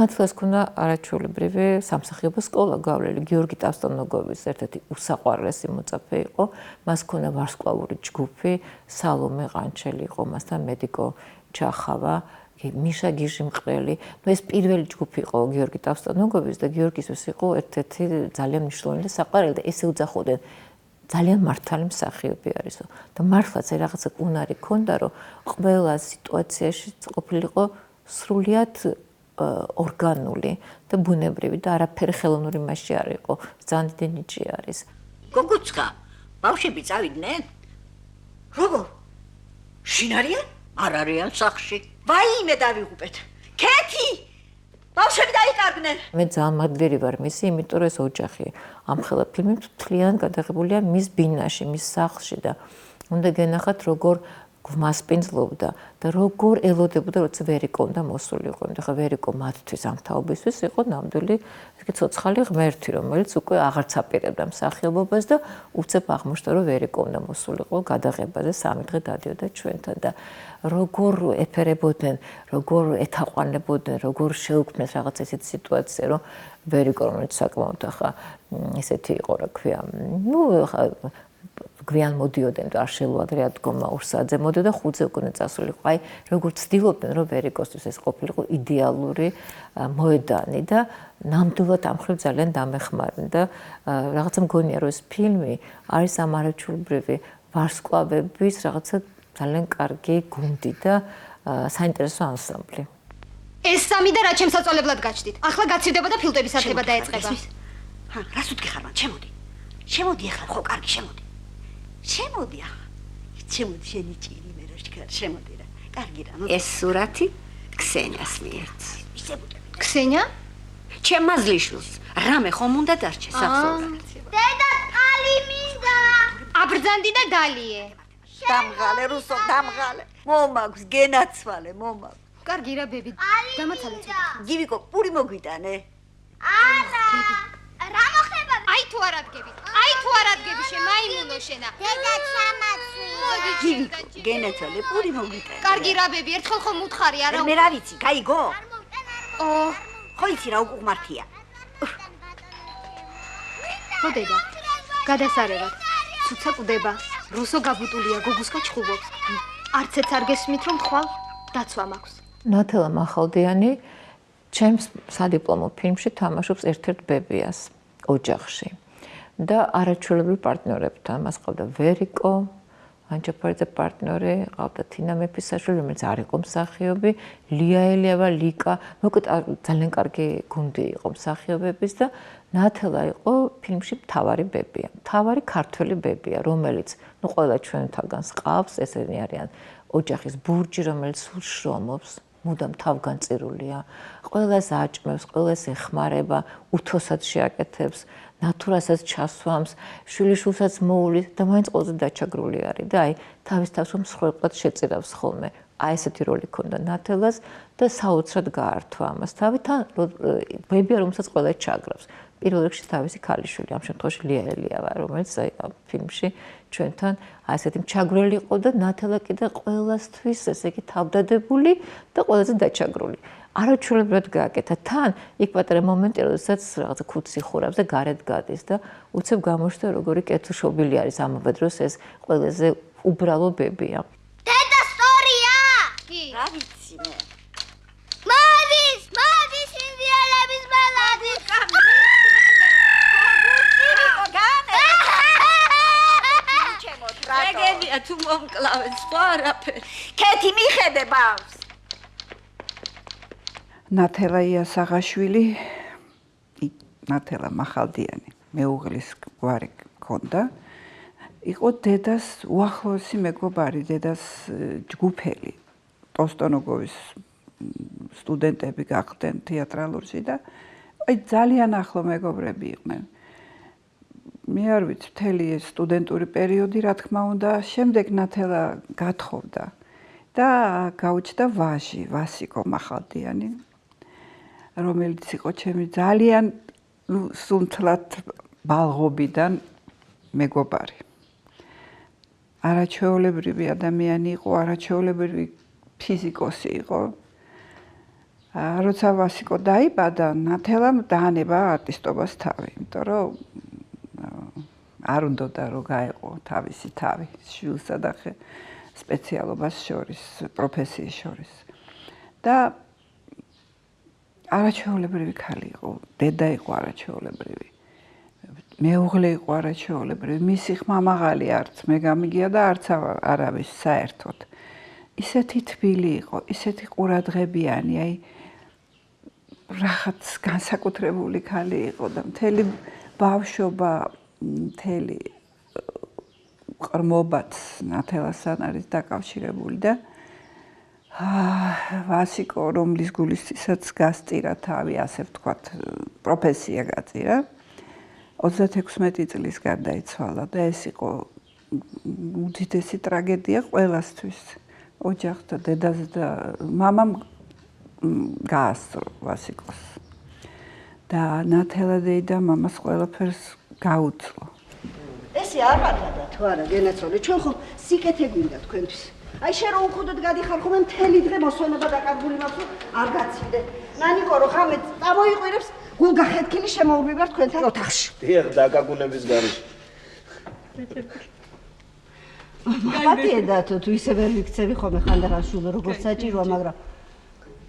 ნათელას ქონდა არაჩვეულებრივი სამსახიობო სკოლა გავლილი. გიორგი ტავტონოგოვის ერთ-ერთი უსაყვარლესი მოწაფე იყო. მას ქონდა ვარსკვლავური ჯგუფი, სალომე ყანჩელი იყო მასთან, მედიკო ჩახავა, მიშა გიჟიმყრელი. ეს პირველი ჯგუფი იყო გიორგი ტავტონოგოვის და გიორგისთვის იყო ერთ-ერთი ძალიან მნიშვნელოვანი და საყვარელი და ესე უძახოდნენ ძალიან მართალი მსახიობი არისო. და მართლაც რაღაცა უნარი ქონდა, რომ ყველა სიტუაციაში ყოფილიყო სრულიად ორგანული და ბუნებრივი და არაფერი ხელოვნური მასში არ იყო. ძალიან დიდი ნიჭი არის. გოგუცკა, ბავშვები წავიდნენ? როგორ? შინ არიან? არ არიან სახლში. ვაიმე დავიღუპეთ. ქეთი! ბავშვები დაიკარგნენ. მე ძალიან მადლიერი ვარ მისი, იმიტომ რომ ეს ოჯახი ამ ხელა ფილმი მთლიანად გადაღებულია მის ბინაში, მის სახლში და უნდა გენახათ როგორ გვმასპინძლობდა და როგორ ელოდებოდა, როცა ვერიკო უნდა მოსულიყო. ეხლა ვერიკო მათთვის ამ თაობისთვის იყო ნამდვილი ცოცხალი ღმერთი, რომელიც უკვე აღარც აპირებდა მსახიობობას და უცებ აღმოჩნდა, რომ ვერიკო უნდა მოსულიყო გადაღებაზე 3 დღე დადიოდა ჩვენთან და როგორ ეფერებოდნენ, როგორ ეთაყვანებოდნენ, როგორ შეუქმნეს რაღაც ესეთი სიტუაცია, რომ ვერიკო რომელიც საკმაოდ ახლა ესეთი იყო, რა ქვია, გვიან მოდიოდნენ და არ შეუადრია დგომა 2 საათზე მოდიოდა 5-ზე უკვე წასულიყო. აი როგორ ცდილობდნენ რომ ვერიკოსთვის ეს ყოფილიყო იდეალური მოედანი და ნამდვილად ამ ხრივ ძალიან დამეხმარნენ და რაღაცა მგონია რომ ეს ფილმი არის ამ არაჩვეულებრივი ვარსკვლავების რაღაცა ძალიან კარგი გუნდი და საინტერესო ანსამბლი. ეს სამი და რა ჩემს საწოლებლად გაჩდით. ახლა გაცივდება და ფილტვების ათება დაეწყება. რას უთქი ხარ მან? შემოდი. შემოდი ახლა, ხო, კარგი, შემოდი. შემოდი ახლა. შემოდი შენი ჭირი მე რა შეკარ, შემოდი რა. კარგი რა. ეს სურათი ქსენიას მიეც. ქსენია? ჩემ მაზლიშვილს. რამე ხომ უნდა დარჩე სახსოვდა. დედა წყალი მინდა. აბრძანდი და დალიე. დამღალე რუსო, დამღალე. მომაქვს, გენაცვალე, მომაქვს. კარგი რა ბები. დამაცალე ცოტა. გივიკო, პური მოგვიტანე. არა. რა მოხდება? აი თუ არ ადგები. აი თუ არ ადგები შემაიმუნო შენა. დედა ჩამაცვი. გივიკო, გენაცვალე, პური მოგვიტანე. კარგი რა ბები, ერთხელ ხომ უთხარი არა? მე რა ვიცი, გაიგო? ო, ხო იცი რა უკუღმართია. ხო დედა. გადასარევად. ცუცა კვდება. რუსო გაბუტულია, გოგუსკა ჩხუბობს. არცეც არ გესმით რომ ხვალ დაცვა მაქვს. ნათელა მახალდიანი ჩემს სადიპლომო ფილმში თამაშობს ერთ-ერთ ბებიას ოჯახში და არაჩვეულებრივ პარტნიორებთან. მას ყავდა ვერიკო, ანჩაფარიძე პარტნიორი, ყავდა თინა მეფისაშვილი, რომელიც არ იყო მსახიობი, ლია ელიავა, ლიკა, მოკლედ ძალიან კარგი გუნდი იყო მსახიობების და ნათელა იყო ფილმში მთავარი ბებია, მთავარი ქართველი ბებია, რომელიც ყველა ჩვენთაგანს ყავს, ესენი არიან ოჯახის ბურჯი, რომელიც სულ შრომობს, მუდამ თავგანწირულია, ყველას აჭმევს, ყველას ეხმარება, უთოსაც შეაკეთებს, ნათურასაც ჩასვამს, შვილიშვილსაც მოულის და მაინც ყველაზე დაჩაგრული არის და აი თავის თავს რომ მსხვერპლად შეწირავს ხოლმე. აი ესეთი როლი ქონდა ნათელას და საოცრად გაართვა ამას თავი თან ბებია რომელსაც ყველა ჩაგრავს. პირველ რიგში თავისი ქალიშვილი, ამ შემთხვევაში ლია ელიავა, რომელიც აი ამ ფილმში ჩვენთან აი ესეთი მჩაგვრელი იყო და ნათელა კიდე ყველასთვის ესე იგი თავდადებული და ყველაზე დაჩაგრული. არაჩვეულებრივად გააკეთა თან იქ პატარა მომენტი, როდესაც რაღაცა ქუდს იხურავს და გარეთ გადის და უცებ გამოჩნდა როგორი კეთილშობილი არის ამავე დროს ეს ყველაზე უბრალო ბებია. დედა სწორია? კი. რა ვიცი მე. მოდის ინდიელების ბალადი. ეგენია თუ მომკლავენ სხვა არაფერი. ქეთი მიხედე ბავს. ნათელა იასაღაშვილი, ნათელა მახალდიანი, მეუღლის გვარი ჰქონდა. იყო დედას უახლოესი მეგობარი, დედას ჯგუფელი. ტოსტონოგოვის სტუდენტები გახდნენ თეატრალურში და აი ძალიან ახლო მეგობრები იყვნენ. მე არ ვიცი, მთელი ეს სტუდენტური პერიოდი, რა თქმა უნდა, შემდეგ ნათელა გათხოვდა და გაუჩნდა ვაჟი, ვასიკო მახალდიანი, რომელიც იყო ჩემი ძალიან სუნთლად ბალღობიდან მეგობარი. არაჩვეულებრივი ადამიანი იყო, არაჩვეულებრივი ფიზიკოსი იყო. როცა ვასიკო დაიბადა, ნათელამ დაანება არტისტობას თავი, იმიტომ რომ არ უნდოდა რომ გაეყო თავისი თავი შვილსა და სპეციალობას შორის, პროფესიის შორის. და არაჩვეულებრივი ქალი იყო, დედა იყო არაჩვეულებრივი. მეუღლე იყო არაჩვეულებრივი, მისი ხმამაღალი არც მე გამიგია და არც არავის საერთოდ. ისეთი თბილი იყო, ისეთი ყურადღებიანი, აი რაღაც განსაკუთრებული ქალი იყო და მთელი ბავშვობა, მთელი ყრმობაც ნათელასთან არის დაკავშირებული და ვასიკო, რომლის გულისთვისაც გასწირა თავი, ასე ვთქვათ, პროფესია გაწირა, 36 წლის გარდაიცვალა და ეს იყო უდიდესი ტრაგედია ყველასთვის. ოჯახს და დედას და მამამ გაასწრო ვასიკოს. და ნათელა და მამას ყველაფერს გაუძლო. ესე არ მართლა თუ არა, გენაცვალე, ჩვენ ხო სიკეთე გვინდა თქვენთვის. აი შენ რომ უხუდოდ გადიხარ ხოლმე მთელი დღე მოსვენება დაკარგული მაქვს, არ გაცილდე. ნანიკო რო ხამე წამოიყვირებს, გულგახეთქილი შემოუვი ვარ თქვენთან ოთახში. დიახ, დაკარგულების გარეშე. პატიედა თუ ისე ვერ ვიქცევი ხოლმე ხანდახან სულ როგორც საჭიროა, მაგრამ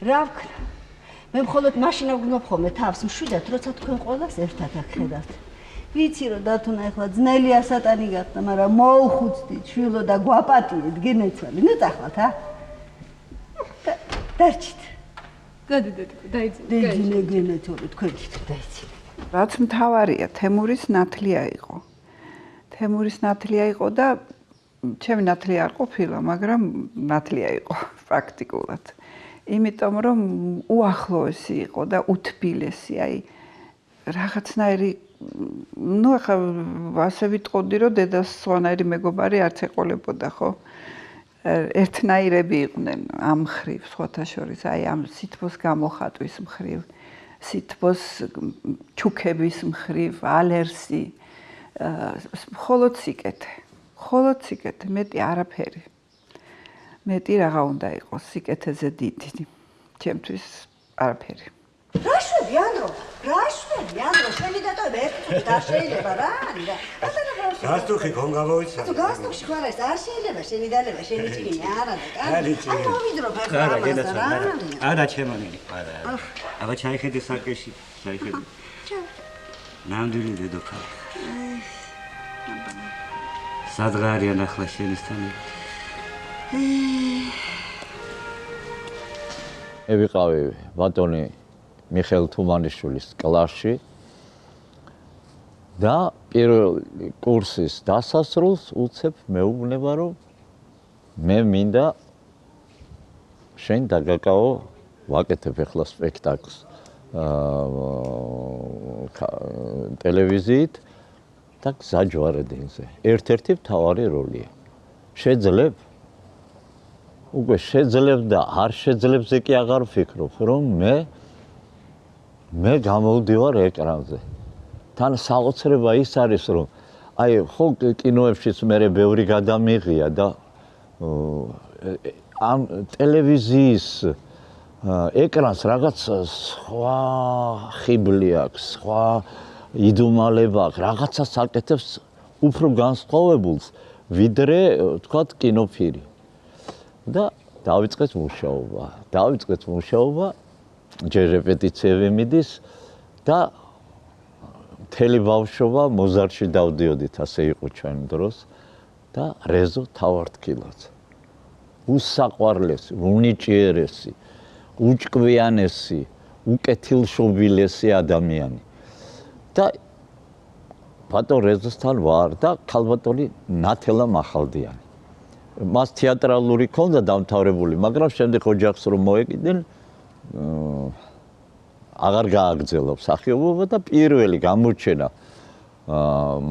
რა ვქნა? მე მხოლოდ მაშინ ვგნობ ხოლმე თავს მშვიდად, როცა თქვენ ყველას ერთად აქ-ხედავთ. ვიცი რომ დათუნა ახლა ძნელია სატანი გახდა, მაგრამ მოუხუცდით შვილო და გვაპატიეთ, გენეცვალე. ნუ წახვალთ, დარჩით. გადიდეთ, დაიძინე. დეჯინე გენეცვალე, თქვენით დაიძინე. რაც მთავარია, თემურის ნათლია იყო. თემურის ნათლია იყო და ჩემი ნათლია არ ყოფილა, მაგრამ ნათლია იყო პრაქტიკულად. იმიტომ რომ უახლოესი იყო და უთბილესი, აი რაღაცნაირი ნუ ახლა ასე ვიტყოდი რომ დედას სხვანაირი მეგობარი არც ეყოლებოდა, ხო? ერთნაირები იყვნენ ამ მხრივ, სხვათა შორის, აი ამ სითბოს გამოხატვის მხრივ, სითბოს ჩუქების მხრივ, ალერსი, მხოლოდ სიკეთე, მეტი არაფერი. მეტი რაღა უნდა იყოს სიკეთეზე დიდი. ჩემთვის არაფერი. რა შვები, ანდრო? შენი დატოვება ერთით არ შეიძლება რა არის რა. გასტუხი ხომ გამოიცა? თუ გასტუხში ხარ ეს არ შეიძლება შენი დალება, შენი ჭირი არა და კარი ჭირი. აი მოვიდრო ფეხი. არა, გენაცვალე. არა, ჩემანი. არა. აბა ჩაიხედე საკეში, ჩაიხედე. ნამდვილი დედოფალი. სადღა არიან ახლა შენისთან? მე ვიყავი ბატონი მიხეილ თუმანიშვილის კლასში და პირველი კურსის დასასრულს უცებ მეუბნება რომ მე მინდა შენ დაგაკავო ვაკეთებ ახლა სპექტაკლს ტელევიზიით და გზაჯვარედინზე ერთ-ერთი მთავარი როლია შეძლებ უკვე შეძლებ და არ შეძლებზე კი აღარ ვფიქრობ რომ მე გამოვდივარ ეკრანზე თან საოცრება ის არის რომ აი ხო კინოებშიც მე ბევრი გადამიღია და ამ ტელევიზიის ეკრანს რაღაც სხვა ხიბლი აქვს სხვა იდუმალება აქვს რაღაცას აკეთებს უფრო განსხვავებულს ვიდრე თქვათ კინოფირი და დავიწყეთ მუშაობა ჯერ რეპეტიციები მიდის და მთელი ბავშვობა მოზარდში დავდიოდით ასე იყო ჩვენ დროს და რეზო თავარდქილად უსაყვარლესი უნიჭიერესი უჭკვიანესი უკეთილშობილესი ადამიანი და ბატონ რეზოსთან ვარ და ქალბატონი ნათელა მახალდიანი მას თეატრალური ქონდა დამთავრებული მაგრამ შემდეგ ოჯახს რომ მოეკიდნენ აღარ გააგრძელა მსახიობობა და პირველი გამორჩენა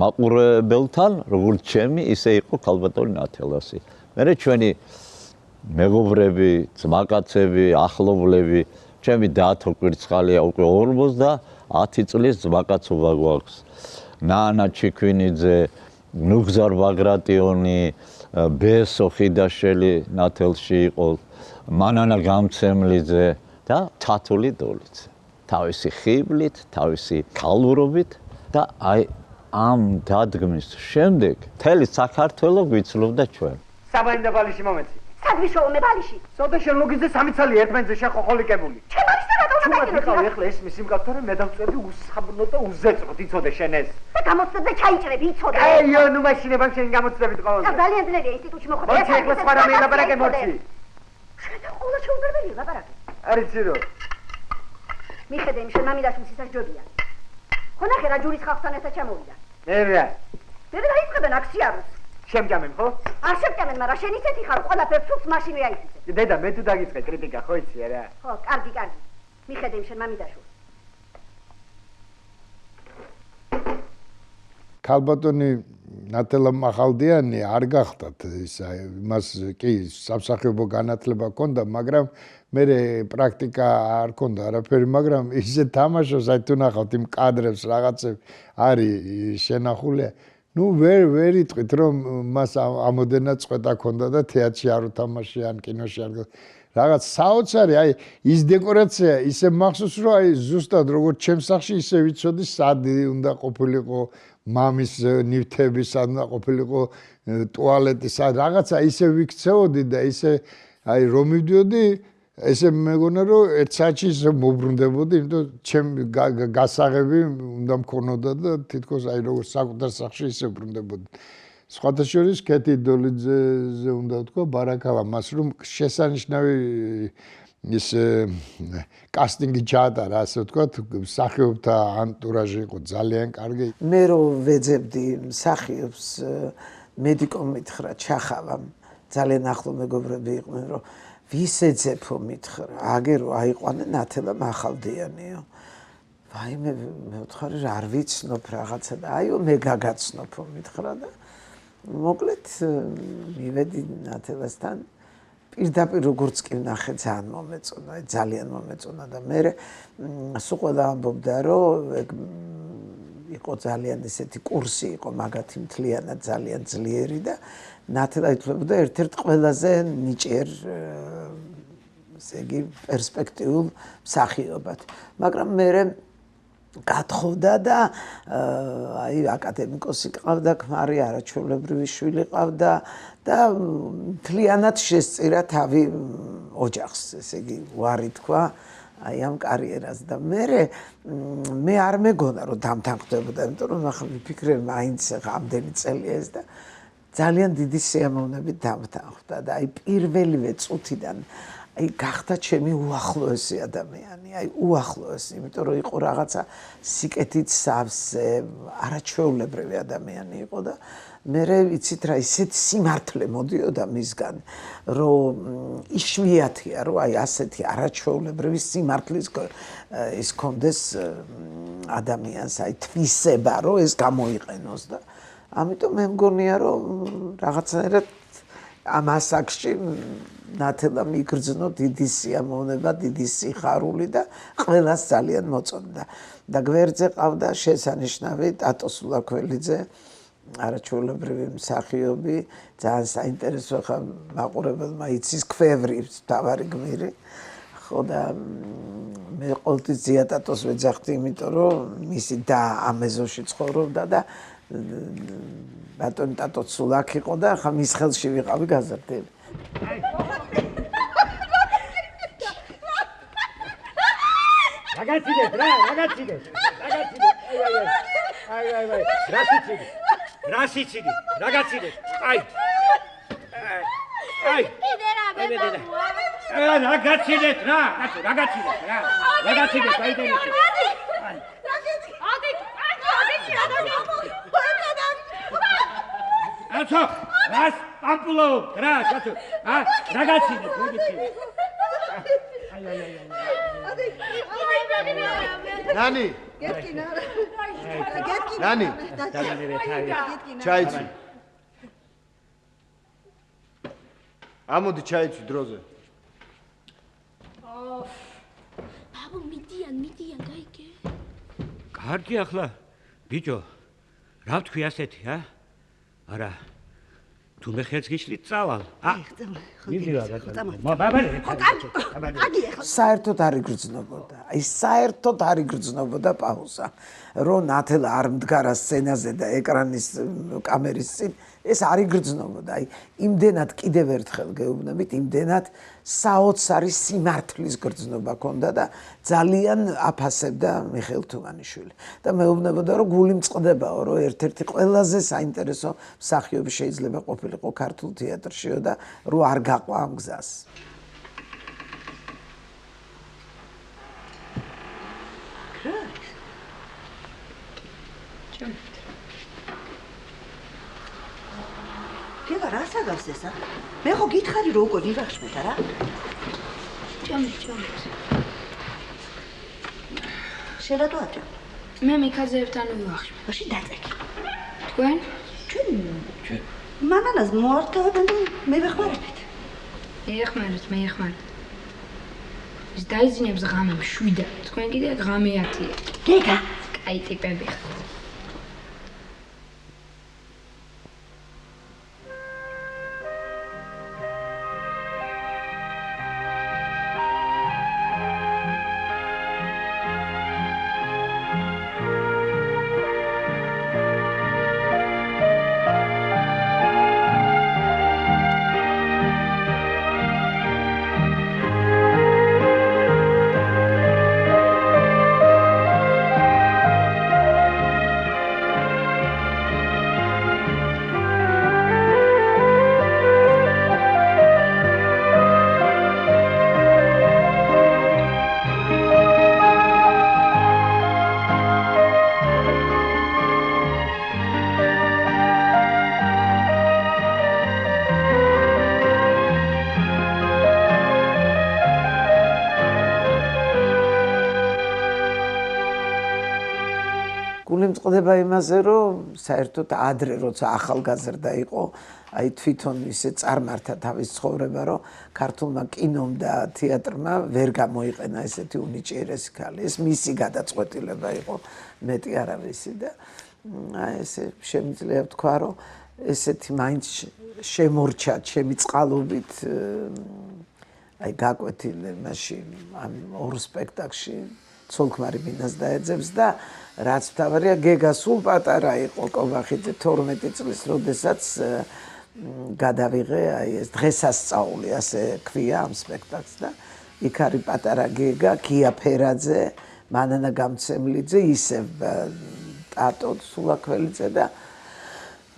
მაყურებელთან როგორც ჩემი ისე იყო ქალბატონი ნათელასი მერე ჩვენი მეგობრები ძმაკაცები ახლობლები ჩემი დათო კვირცხალია უკვე 50 წლის ძმაკაცობა გვაქვს ნანა ჩიქვინიძე ნუგზარ ბაგრატიონი ბესო ხიდაშელი ნათელში იყო მანანა გამცემლიძე და ჩათული დოლიც. თავისი ხიბლით, თავისი ქალურობით და აი ამ დადგმის შემდეგ მთელი საქართველო გვიცლობდა ჩვენ. საბაინდა ბალიში მომეცი. სადვიშოო მე ბალიში. სოდა შენ ლოგიზე სამი ცალი ერთმანეთზე შეხოხოლიკებული. ჩემ არის და რატომ ჩუმად ვიყავ ეხლა ეს მის იმკაცო რომ მე დავწვევი უსაბრნო და უზეწოდ იცოდე შენ ეს. და გამოცდები ჩაიჭრები იცოდე. აიო ნუ მაშინებამ შენ გამოცდებით ყოველზე. ძალიან ძნელია ინსტიტუტში მოხვდა. მოდი ეხლა სხვა რამე ელაპარაკე მორჩი. შენ ყველა შეუძლებელია ლაპარაკი. არიცი რო. მიხედე იმ შენ მამიდაშვილს ისაც ჯობია. ხო ნახე რა ჯურის ხალხთან ერთად ჩამოვიდა. მე რა. მე დაიწყებენ აქსიაროს. შემჯამენ ხო? არ შემჭამენ, მაგრამ შენ ისეთი ხარ, ყველაფერს უც მაშინვე აიწისე. დედა მე თუ დაგიწყე კრიტიკა ხო იცი რა? ხო, კარგი. მიხედე იმ შენ მამიდაშვილს. ქალბატონი ნათელა მახალდიანი არ გახდათ ისა მას კი სამსახიობო განათლება ჰქონდა, მაგრამ მე პრაქტიკა არ ჰქონდა არაფერი, მაგრამ ისე თამაშობს, აი თუ ნახავთ იმ კადრებს რაღაცები არის შენახული. ნუ ვერ იტყვით რომ მას ამოდენად წვეთა ჰქონდა და თეატრში არ უთამაშია ან კინოში არ რაღაც საოცარი აი ის დეკორაცია ისე მახსოვს რომ აი ზუსტად როგორც ჩემს სახში ისე ვიცოდი სად უნდა ყოფილიყო მამის ნივთები სად უნდა ყოფილიყო ტუალეტი სად რაღაცა ისე ვიქცეოდი და ისე აი რომ მივდიოდი ესე მეგონა რომ ერთ საათში ისე მოbrunდებოდი იმიტომ ჩემ გასაღები უნდა მქონოდა და თითქოს აი როგორც საკუთარ სახში ისე ბრუნდებოდი სხვათა შორის კეთი დოლიძეზე უნდა ვთქვა ბარაკალა მას რომ შესანიშნავი ის კასტინგი ჩაატარა ასე ვთქვათ მსახიობთა ანტურაჟი იყო ძალიან კარგი მე რომ ვეძებდი მსახიობს მედიკომ მითხრა ჩახავამ ძალიან ახლო მეგობრები იყვნენ რომ ვის ეძებო მითხრა აგერო აიყვანე ნათელა მახალდიანიო ვაიმე მე ვთხარი რა არ ვიცნობ რაღაცა და აიო მე გაგაცნობო მითხრა და მოკლედ მივედი ნათელასთან პირდაპირ როგორც კი ვნახე ძალიან მომეწონა და მე სულ ყველა ამბობდა რომ იყო ძალიან ესეთი კურსი იყო მაგათი მთლიანად ძალიან ძლიერი და ნათელა ითვლებოდა ერთ-ერთ ყველაზე ნიჭიერ ესე იგი პერსპექტიულ მსახიობად მაგრამ მე გათხოვდა და აი აკადემიკოსი ყავდა ქმარი არაჩვეულებრივი შვილი ყავდა და მთლიანად შესწირა თავი ოჯახს ესე იგი ვარი თქვა აი ამ კარიერას და მე არ მეგონა რომ დამთანხმდებოდა იმიტომ რომ ახლა ვიფიქრე მაინც ამდენი წელია ეს და ძალიან დიდი სიამოვნებით დამთანხმდა და აი პირველივე წუთიდან აი გახდა ჩემი უახლოესი ადამიანი, აი უახლოესი, იმიტომ რომ იყო რაღაცა სიკეთით სავსე, არაჩვეულებრივი ადამიანი იყო და მე ვიცით რა ისეთი სიმართლე მოდიოდა მისგან, რომ იშვიათია, რომ აი ასეთი არაჩვეულებრივი სიმართლის ის კონდეს ადამიანს, აი თვისება, რომ ეს გამოიყენოს და ამიტომ მე მგონია რომ რაღაცნაირად ამ ასაკში ნათელამ იგრძნო დიდი სიამოვნება, დიდი სიხარული და ყველას ძალიან მოწონდა. და გვერდზე ყავდა შესანიშნავი ტატო სულაქველიძე, არაჩვეულებრივი მსახიობი, ძალიან საინტერესო ხა მაყურებელმა იცის ქვევრი, თავარი გმირი. ხო და მე ყოველთვის ზია ტატოს ვეძახდი, იმიტომ რომ მისი და ამ ეზოში ცხოვრობდა და ბატონი ტატო სულაქ იყო და ხა მის ხელში ვიყავი გაზრდილი. Ragazzi, Rasicidi, ragazzi, ai. Ragazzi, Adesso, ras, ampulo, ragazzi, ragazzi, Nani, Nani, ჩაიცი. ამოდი ჩაიცი დროზე. ბაბუ მიდიან, გაიგე. კარგი ახლა, ბიჭო, რა ვთქვი ასეთი, არა. თუ მე ხელს გიშლით წავალ. საერთოდ არ იგრძნობოდა. აი საერთოდ არ იგრძნობოდა პაუზა. რომ ნათელა არ მდგარა სცენაზე და ეკრანის კამერის წინ, ეს არ იგრძნობოდა. აი იმდენად კიდევ ერთხელ გეუბნებით, იმდენად საოცარი სიმართლის გრძნობა ჰქონდა და ძალიან აფასებდა მიხეილ თუმანიშვილი. და მეუბნებოდა რომ გული მწყდებაო, რომ ერთ-ერთი ყველაზე საინტერესო მსახიობი შეიძლება ყოფილიყო ქართულ თეატრშიო და რომ არ გაყვა ამ გზას. გეგა რა საგავს ესა? მე ხო გითხარი რომ უკვე ვივახშმეთ არა? ჭამეთ. შენადო აჭა. მე მიქაძეებთან ვივახშმეთ. მაშინ დაწეკი. თქვენ? ჩვენ. მამანას მოართავენ და მე ვეხმარებით. მეეხმარეთ. ის დაიძინებს ღამემ 7-და. თქვენ კიდე ღამე 10-ია. გეგა, კაი ტიპები ხართ. მწყდება იმაზე, რომ საერთოდ ადრე როცა ახალგაზრდა იყო, აი თვითონ ისე წარმართა თავის ცხოვრება, რომ ქართულმა კინომ და თეატრმა ვერ გამოიყენა ესეთი უნიჭიერესი ქალი. ეს მისი გადაწყვეტილება იყო, მეტი არავისი და აი ესე შემიძლია ვთქვა, რომ ესეთი მაინც შემორჩა ჩემი წყალობით აი გაკვეთილ მაშინ ამ ორ სპექტაკლში ცოლქმარი მინას დაეძებს და რაც თავარია გეგა სულ პატარა იყო კობახიძე 12 წლის როდესაც გადავიღე აი ეს დღესასწაული ასე ქვია ამ სპექტაკლს და იქ არის პატარა გეგა გია ფერაძე მანანა გამცემლიძე ისევ ტატო სულაქველიძე და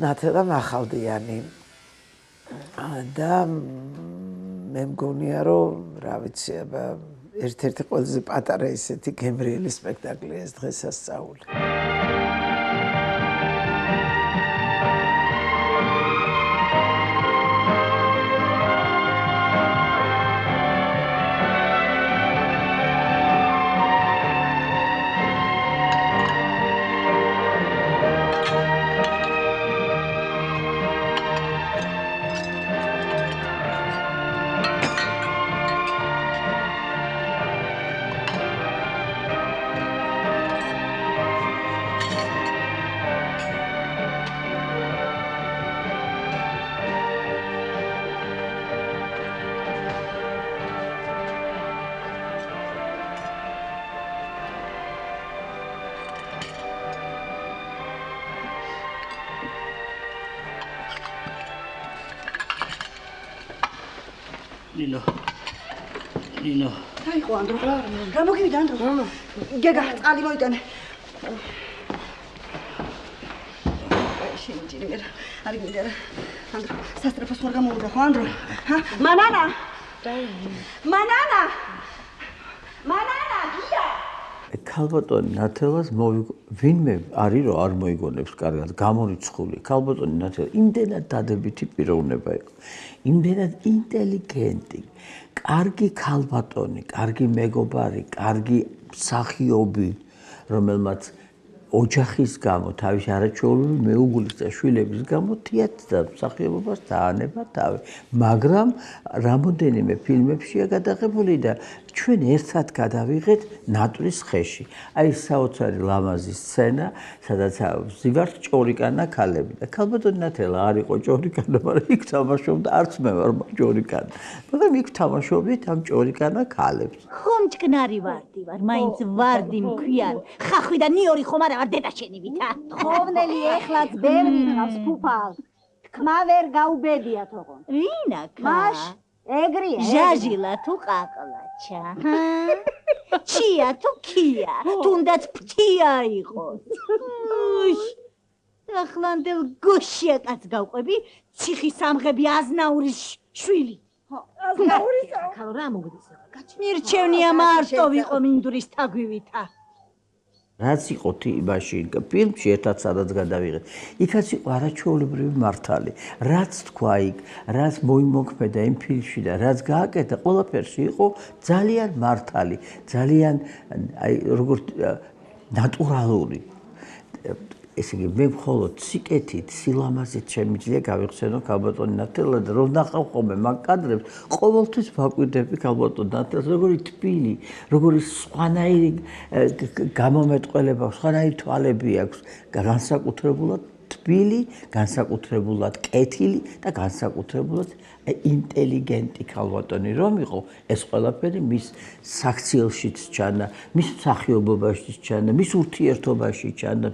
ნათელა მახალდიანი და მე მგონია რომ რა ვიცი აბა ერთ-ერთი ყველაზე პატარა ისეთი გემრიელი სპექტაკლია ეს დღესასწაული. ნინო. დაიყო ანდრო. რა მოგივიდა ანდრო? მამა. გეგა, წყალი მოიტანე. შენ ჯერი მე. არის მინდა რა. ანდრო, სასტრაფოს ხარ გამოვიდა ხო ანდრო? ჰა? მანანა. მანანა. მანანა, გია. ქალბატონი ნათელას ვინმე არის რომ არ მოიგონებს კარგად გამორიცხული ქალბატონი ნათელა იმდენად დადებითი პიროვნება იყო იმდენად ინტელიგენტი კარგი ქალბატონი კარგი მეგობარი კარგი მსახიობი რომელმაც ოჯახის გამო თავისი არაჩვეულური მეუღლის და შვილების გამო თეატრს და მსახიობობას დაანება თავი მაგრამ რამოდენიმე ფილმებშია გადაღებული და ჩვენ ერთად გადავიღეთ ნატვრის ხეში. აი საოცარი ლამაზი სცენა, სადაც ვზივართ ჭორიკანა ქალები და ქალბატონი ნათელა არ იყო ჭორიკანა, მაგრამ იქ თამაშობდა, არც მე ვარ ჭორიკანა. მაგრამ იქ თამაშობდით ამ ჭორიკანა ქალებს. ხომ ჭკნარი ვარდი ვარ, მაინც ვარდი მქვიან. ხახვი და ნიორი ხომ არა ვარ დედა შენი ვითა. ხოვნელი ეხლაც ბევრი ყავს ფუფალ. თქმა ვერ გაუბედიათ ოღონდ. ვინაკა? მაშ ეგრია. ჟაჟილა თუ ყაყლაჩა. ჩია თუ ქია, თუნდაც ფთია იყოს. ახლანდელ გოშია კაც გავყვები, ციხის სამღები აზნაურის შვილი. აზნაურის ახალ რა მოგდის? მირჩევნია მარტო ვიყო მინდურის თაგვივითა. რაც იყო იმაში ფილმში ერთად სადაც გადავიღეთ. იქაც იყო არაჩვეულებრივი მართალი. რაც თქვა იქ, რაც მოიმოქმედა იმ ფილმში და რაც გააკეთა, ყველაფერში იყო ძალიან მართალი, ძალიან აი როგორც ნატურალური. ესე იგი მე მხოლოდ სიკეთით, სილამაზით შემიძლია გავიხსენო ქალბატონი ნათელა და რომ ნახავ ხოლმე მაგ კადრებს, ყოველთვის ვაკვირდები ქალბატონ ნათელს, როგორი თბილი, როგორი სხვანაირი გამომეტყველება, სხვანაირი თვალები აქვს, განსაკუთრებულად თბილი, განსაკუთრებულად კეთილი და განსაკუთრებულად ინტელიგენტი ქალბატონი რომ იყო, ეს ყველაფერი მის საქციელშიც ჩანა, მის მსახიობობაშიც ჩანა, მის ურთიერთობაში ჩანა.